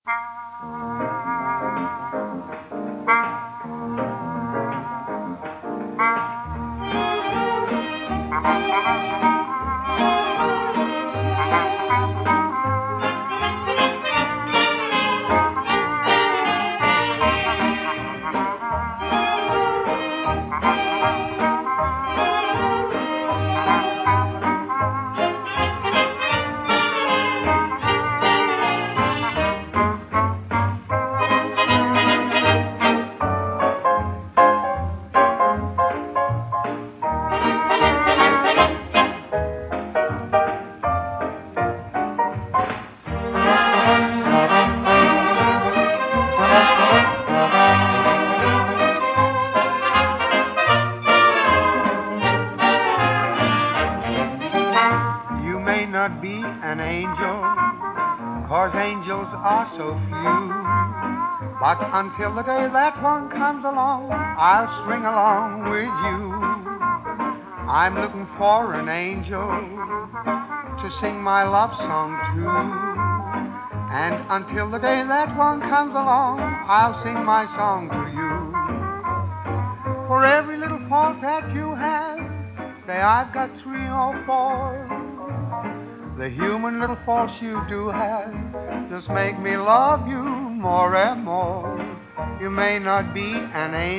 Not be an angel, 'cause angels are so few. But until the day that one comes along, I'll string along with you. I'm looking for an angel to sing my love song to. And until the day that one comes along, I'll sing my song to you. For every little fault that you have, say I've got 3 or 4. The human little faults you do have just make me love you more and more. You may not be an angel.